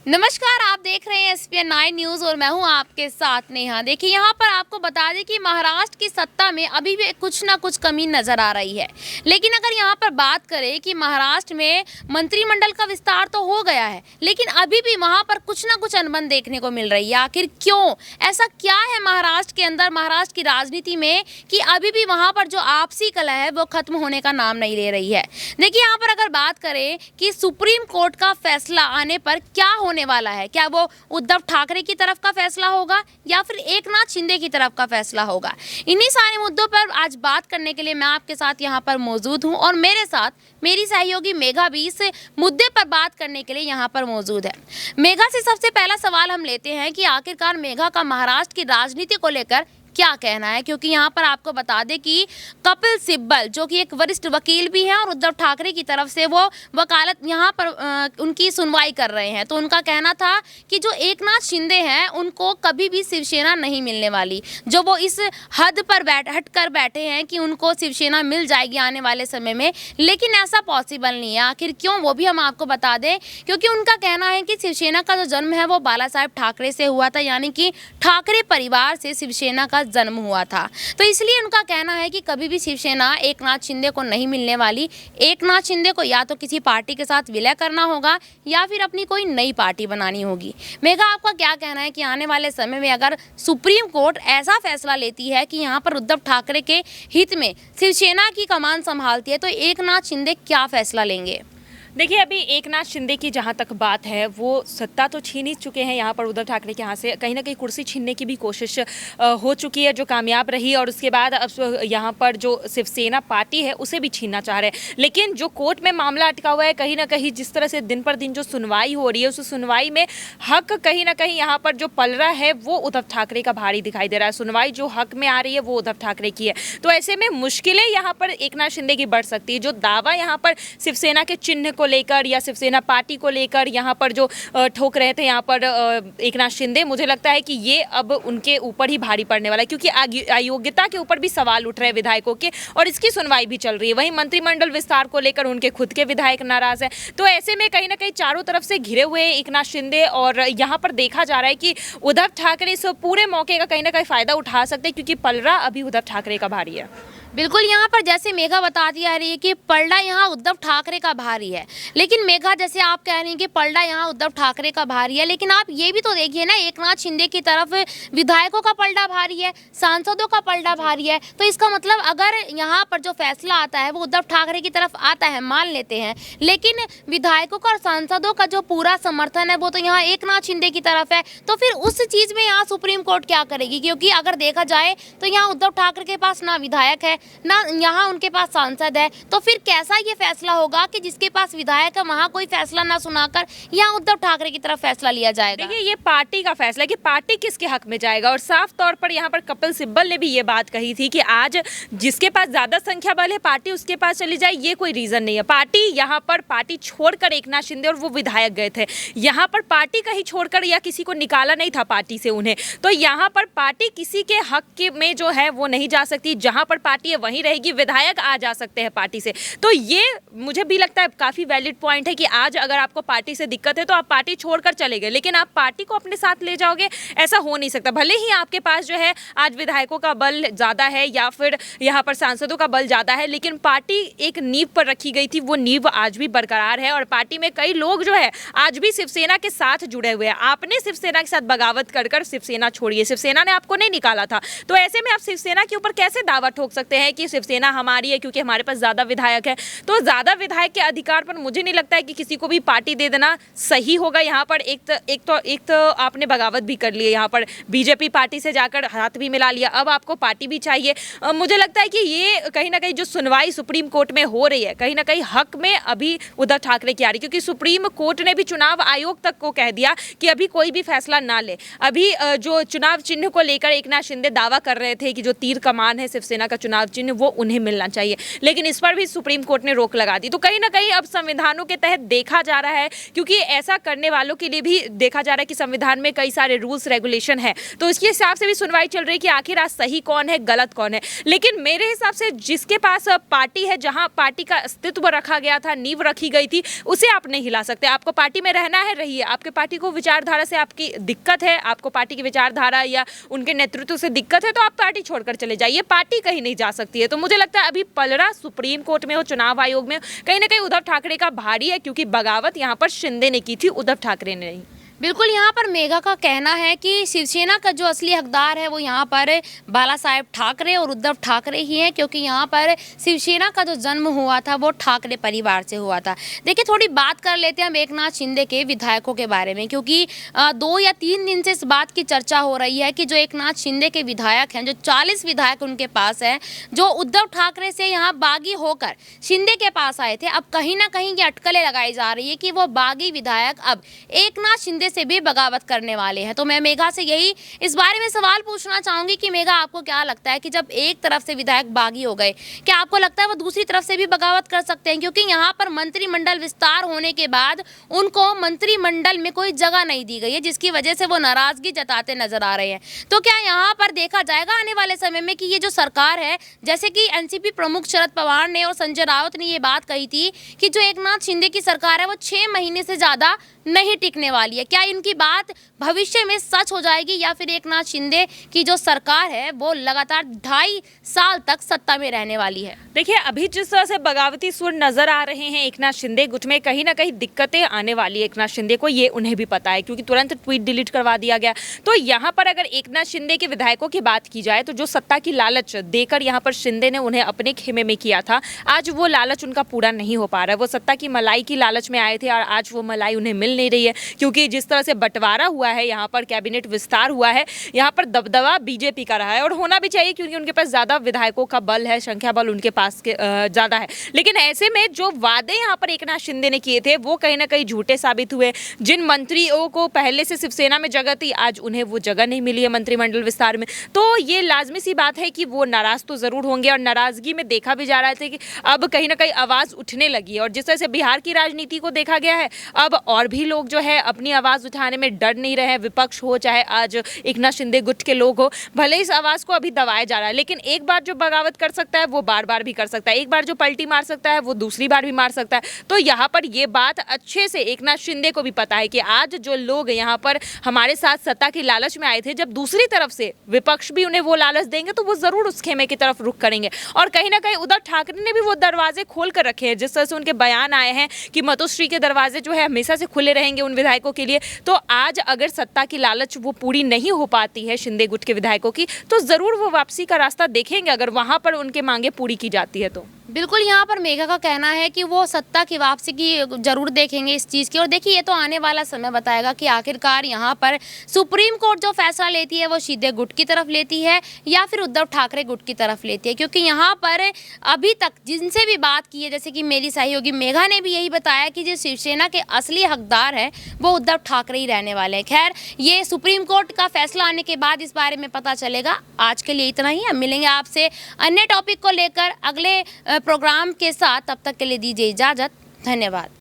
नमस्कार, आप देख रहे हैं एसपीएन 9 न्यूज़ और मैं हूं आपके साथ नेहा। देखिए यहां पर आपको बता दें कि महाराष्ट्र की सत्ता में अभी भी कुछ ना कुछ कमी नज़र आ रही है। लेकिन अगर यहां पर बात करें कि महाराष्ट्र में मंत्रिमंडल का विस्तार तो हो गया है, लेकिन अभी भी वहां पर कुछ ना कुछ अनबन देखने को मिल रही है। आखिर क्यों? ऐसा क्या है महाराष्ट्र के अंदर, महाराष्ट्र की राजनीति में कि अभी भी वहाँ पर जो आपसी कलह है वो खत्म होने का नाम नहीं ले रही है। देखिए यहाँ पर अगर बात करें कि सुप्रीम कोर्ट का फैसला आने पर क्या होने वाला है, क्या वो उद्धव ठाकरे की तरफ का फैसला होगा या फिर एकनाथ शिंदे की तरफ का फैसला होगा। इन्हीं सारे मुद्दों पर आज बात करने के लिए मैं आपके साथ यहाँ पर मौजूद हूँ और मेरे साथ मेरी सहयोगी मेघा भी इस मुद्दे पर बात करने के लिए यहाँ पर मौजूद है। मेघा से सबसे पहला सवाल हम लेते हैं कि आखिरकार मेघा का महाराष्ट्र की राजनीति को लेकर क्या कहना है, क्योंकि यहाँ पर आपको बता दें कि कपिल सिब्बल जो कि एक वरिष्ठ वकील भी हैं और उद्धव ठाकरे की तरफ से वो वकालत यहाँ पर उनकी सुनवाई कर रहे हैं। तो उनका कहना था कि जो एकनाथ शिंदे हैं उनको कभी भी शिवसेना नहीं मिलने वाली, जो वो इस हद पर हट कर बैठे हैं कि उनको शिवसेना मिल जाएगी आने वाले समय में, लेकिन ऐसा पॉसिबल नहीं है। आखिर क्यों, वो भी हम आपको बता दें, क्योंकि उनका कहना है कि शिवसेना का जो जन्म है वो बाला साहेब ठाकरे से हुआ था, यानी कि ठाकरे परिवार से शिवसेना का जन्म हुआ था। तो इसलिए उनका कहना है कि कभी भी शिवसेना एकनाथ शिंदे को नहीं मिलने वाली। एकनाथ शिंदे को या तो किसी पार्टी के साथ विलय करना होगा या फिर अपनी कोई नई पार्टी बनानी होगी। मेघा, आपका क्या कहना है कि आने वाले समय में अगर सुप्रीम कोर्ट ऐसा फैसला लेती है कि यहाँ पर उद्धव ठाकरे के हित में शिवसेना की कमान संभालती है, तो एकनाथ शिंदे क्या फैसला लेंगे? देखिए, अभी एकनाथ शिंदे की जहाँ तक बात है, वो सत्ता तो छीन ही चुके हैं यहाँ पर उद्धव ठाकरे के यहाँ से। कहीं ना कहीं कुर्सी छीनने की भी कोशिश हो चुकी है जो कामयाब रही, और उसके बाद अब यहाँ पर जो शिवसेना पार्टी है उसे भी छीनना चाह रहे हैं। लेकिन जो कोर्ट में मामला अटका हुआ है, कहीं ना कहीं जिस तरह से दिन पर दिन जो सुनवाई हो रही है, उस सुनवाई में हक कहीं ना कहीं यहाँ पर जो पल रहा है वो उद्धव ठाकरे का भारी दिखाई दे रहा है। सुनवाई जो हक में आ रही है वो उद्धव ठाकरे की है। तो ऐसे में मुश्किलें यहाँ पर एकनाथ शिंदे की बढ़ सकती है। जो दावा यहाँ पर शिवसेना के चिन्ह को लेकर या शिवसेना पार्टी को लेकर यहाँ पर जो ठोक रहे थे यहाँ पर एकनाथ शिंदे, मुझे लगता है कि ये अब उनके ऊपर ही भारी पड़ने वाला है, क्योंकि अयोग्यता के ऊपर भी सवाल उठ रहे हैं विधायकों के और इसकी सुनवाई भी चल रही है। वहीं मंत्रिमंडल विस्तार को लेकर उनके खुद के विधायक नाराज है। तो ऐसे में कहीं ना कहीं चारों तरफ से घिरे हुए एकनाथ शिंदे, और यहाँ पर देखा जा रहा है कि उद्धव ठाकरे इस पूरे मौके का कहीं ना कहीं फायदा उठा सकते हैं, क्योंकि पलड़ा अभी उद्धव ठाकरे का भारी है। बिल्कुल, यहाँ पर जैसे मेघा बताती आ रही है कि पलड़ा यहाँ उद्धव ठाकरे का भारी है, लेकिन मेघा जैसे आप कह रही हैं कि पलड़ा यहाँ उद्धव ठाकरे का भारी है, लेकिन आप ये भी तो देखिए ना, एकनाथ शिंदे की तरफ विधायकों का पलड़ा भारी है, सांसदों का पलड़ा भारी है। तो इसका मतलब अगर यहाँ पर जो फैसला आता है वो उद्धव ठाकरे की तरफ आता है, मान लेते हैं, लेकिन विधायकों का और सांसदों का जो पूरा समर्थन है वो तो यहाँ एकनाथ शिंदे की तरफ है। तो फिर उस चीज़ में यहाँ सुप्रीम कोर्ट क्या करेगी? क्योंकि अगर देखा जाए तो यहाँ उद्धव ठाकरे के पास ना विधायक है ना यहाँ उनके पास सांसद है, तो फिर कैसा ये फैसला होगा कि जिसके पास विधायक है वहाँ कोई फैसला ना सुनाकर यहाँ उद्धव ठाकरे की तरफ फैसला लिया जाएगा? देखिए, ये पार्टी का फैसला है कि पार्टी किसके हक में जाएगा, और साफ तौर पर यहाँ पर कपिल सिब्बल ने भी ये बात कही थी कि आज जिसके पास ज्यादा संख्या बल है पार्टी उसके पास चली जाए, ये कोई रीजन नहीं है। पार्टी यहाँ पर पार्टी छोड़कर एकनाथ शिंदे और वो विधायक गए थे, यहाँ पर पार्टी कहीं छोड़कर या किसी को निकाला नहीं था पार्टी से उन्हें। तो यहाँ पर पार्टी किसी के हक में जो है वो नहीं जा सकती, जहाँ पर पार्टी है वहीं रहेगी, विधायक आ जा सकते हैं पार्टी से। तो ये मुझे भी लगता है काफी वैलिड पॉइंट है कि आज अगर आपको पार्टी से दिक्कत है तो आप पार्टी छोड़कर चले गए, लेकिन आप पार्टी को अपने साथ ले जाओगे, ऐसा हो नहीं सकता। भले ही आपके पास जो है आज विधायकों का बल ज्यादा है या फिर यहाँ पर सांसदों का बल ज्यादा है, लेकिन पार्टी एक नींव पर रखी गई थी, वो नींव आज भी बरकरार है, और पार्टी में कई लोग जो है आज भी शिवसेना के साथ जुड़े हुए हैं। आपने शिवसेना के साथ बगावत कर शिवसेना छोड़िए, शिवसेना ने आपको नहीं निकाला था। तो ऐसे में आप शिवसेना के ऊपर कैसे दावा ठोक सकते हैं कि शिवसेना हमारी है क्योंकि हमारे पास ज्यादा विधायक है? तो ज्यादा विधायक के अधिकार पर मुझे नहीं लगता है कि किसी को भी पार्टी दे देना सही होगा। यहाँ पर एक तो आपने बगावत भी कर ली है, यहाँ पर बीजेपी पार्टी से जाकर हाथ भी मिला लिया, अब आपको पार्टी भी चाहिए। मुझे लगता है कि ये कहीं ना कहीं जो सुनवाई सुप्रीम कोर्ट में हो रही है, कहीं ना कहीं हक में अभी उद्धव ठाकरे की आ रही, क्योंकि सुप्रीम कोर्ट ने भी चुनाव आयोग तक को कह दिया कि अभी कोई भी फैसला ना ले। अभी जो चुनाव चिन्ह को लेकर एकनाथ शिंदे दावा कर रहे थे कि जो तीर कमान है शिवसेना का चुनाव चिन्ह वो उन्हें मिलना चाहिए, लेकिन इस पर भी सुप्रीम कोर्ट ने रोक लगा दी। तो कहीं ना कहीं अब संविधानों के तहत देखा जा रहा है, क्योंकि ऐसा करने वालों के लिए भी देखा जा रहा है कि संविधान में कई सारे रूल्स रेगुलेशन है, तो इसके हिसाब से भी सुनवाई चल रही है कि आखिर आज सही कौन है गलत कौन है। लेकिन मेरे हिसाब से जिसके पास पार्टी है, जहां पार्टी का अस्तित्व रखा गया था, नींव रखी गई थी, उसे आप नहीं हिला सकते। आपको पार्टी में रहना है, रहिए। आपके पार्टी को विचारधारा से आपकी दिक्कत है, आपको पार्टी की विचारधारा या उनके नेतृत्व से दिक्कत है, तो आप पार्टी छोड़कर चले जाइए, पार्टी कहीं नहीं जा सकती है। तो मुझे लगता है अभी पलड़ा सुप्रीम कोर्ट में हो, चुनाव आयोग में, कहीं ना कहीं उद्धव ठाकरे का भारी है, क्योंकि बगावत यहाँ पर शिंदे ने की थी, उद्धव ठाकरे ने नहीं। बिल्कुल, यहाँ पर मेघा का कहना है कि शिवसेना का जो असली हकदार है वो यहाँ पर बाला साहेब ठाकरे और उद्धव ठाकरे ही हैं, क्योंकि यहाँ पर शिवसेना का जो जन्म हुआ था वो ठाकरे परिवार से हुआ था। देखिए, थोड़ी बात कर लेते हैं हम एकनाथ शिंदे के विधायकों के बारे में, क्योंकि 2 या 3 दिन से इस बात की चर्चा हो रही है कि जो एकनाथ शिंदे के विधायक हैं, जो 40 विधायक उनके पास है, जो उद्धव ठाकरे से यहाँ बागी होकर शिंदे के पास आए थे, अब कहीं ना कहीं ये अटकलें लगाई जा रही है कि वो बागी विधायक अब एकनाथ शिंदे से भी बगावत करने वाले हैं। तो मैं मेघा से यही इस बारे में सवाल पूछना चाहूंगी कि मेघा, आपको क्या लगता है कि जब एक तरफ से विधायक बागी हो गए, क्या आपको लगता है वो दूसरी तरफ से भी बगावत कर सकते हैं? क्योंकि यहाँ पर मंत्रिमंडल विस्तार होने के बाद उनको मंत्रिमंडल में कोई जगह नहीं दी गई है, जिसकी वजह से वो नाराजगी जताते नजर आ रहे हैं। तो क्या यहाँ पर देखा जाएगा आने वाले समय में कि ये जो सरकार है, जैसे कि एनसीपी प्रमुख शरद पवार ने और संजय राउत ने ये बात कही थी कि जो एकनाथ शिंदे की सरकार है वो 6 महीने से ज्यादा नहीं टिकने वाली है, क्या इनकी बात भविष्य में सच हो जाएगी, या फिर एकनाथ शिंदे की जो सरकार है वो लगातार 2.5 साल तक सत्ता में रहने वाली है? देखिए, अभी जिस तरह से बगावती सुर नजर आ रहे हैं एकनाथ शिंदे गुट में, कहीं ना कहीं दिक्कतें आने वाली है एकनाथ शिंदे को, ये उन्हें भी पता है, क्योंकि तुरंत ट्वीट डिलीट करवा दिया गया। तो यहाँ पर अगर एकनाथ शिंदे के विधायकों की बात की जाए, तो जो सत्ता की लालच देकर यहाँ पर शिंदे ने उन्हें अपने खेमे में किया था, आज वो लालच उनका पूरा नहीं हो पा रहा है। वो सत्ता की मलाई की लालच में आए थे और आज वो मलाई उन्हें मिल नहीं रही है, क्योंकि जिस तरह से बंटवारा हुआ है, यहाँ पर कैबिनेट विस्तार हुआ है, यहाँ पर दबदबा बीजेपी का रहा है, और होना भी चाहिए, क्योंकि उनके पास ज्यादा विधायकों का बल है, संख्या बल उनके पास ज्यादा है। लेकिन ऐसे में जो वादे यहाँ पर एकनाथ शिंदे ने किए थे वो कहीं ना कहीं झूठे साबित हुए। जिन मंत्रियों को पहले से शिवसेना में जगह थी, आज उन्हें वो जगह नहीं मिली है मंत्रिमंडल विस्तार में। तो ये लाजमी सी बात है कि वो नाराज तो जरूर होंगे, और नाराजगी में देखा भी जा रहा था कि अब कहीं ना कहीं आवाज उठने लगी है। और जिस तरह से बिहार की राजनीति को देखा गया है, अब और भी लोग जो है अपनी आवाज उठाने में डर नहीं रहे, विपक्ष हो चाहे आज एकनाथ शिंदे गुट के लोग हो, भले इस आवाज को अभी दबाया जा रहा है, लेकिन एक बार जो बगावत कर सकता है वो बार बार भी कर सकता है, एक बार जो पलटी मार सकता है वो दूसरी बार भी मार सकता है। तो यहाँ पर ये बात अच्छे से एकनाथ शिंदे को भी पता है कि आज जो लोग यहाँ पर हमारे साथ सत्ता की लालच में आए थे, जब दूसरी तरफ से विपक्ष भी उन्हें वो लालच देंगे तो वो जरूर उस खेमे की तरफ रुख करेंगे। और कहीं ना कहीं उद्धव ठाकरे ने भी वो दरवाजे खोल कर रखे हैं, जिस तरह से उनके बयान आए हैं कि मतोश्री के दरवाजे जो है हमेशा से खुले रहेंगे उन विधायकों के लिए। तो आज अगर सत्ता की लालच वो पूरी नहीं हो पाती है शिंदे गुट के विधायकों की, तो जरूर वो वापसी का रास्ता देखेंगे, अगर वहां पर उनके मांगे पूरी की जाती है तो। बिल्कुल, यहाँ पर मेघा का कहना है कि वो सत्ता की वापसी की जरूर देखेंगे इस चीज़ की। और देखिए, ये तो आने वाला समय बताएगा कि आखिरकार यहाँ पर सुप्रीम कोर्ट जो फैसला लेती है वो शिंदे गुट की तरफ लेती है या फिर उद्धव ठाकरे गुट की तरफ लेती है। क्योंकि यहाँ पर अभी तक जिनसे भी बात की है, जैसे कि मेरी सहयोगी मेघा ने भी यही बताया कि जो शिवसेना के असली हकदार हैं वो उद्धव ठाकरे ही रहने वाले हैं। खैर, ये सुप्रीम कोर्ट का फैसला आने के बाद इस बारे में पता चलेगा। आज के लिए इतना ही, हम मिलेंगे आपसे अन्य टॉपिक को लेकर अगले प्रोग्राम के साथ। तब तक के लिए दीजिए इजाज़त। धन्यवाद।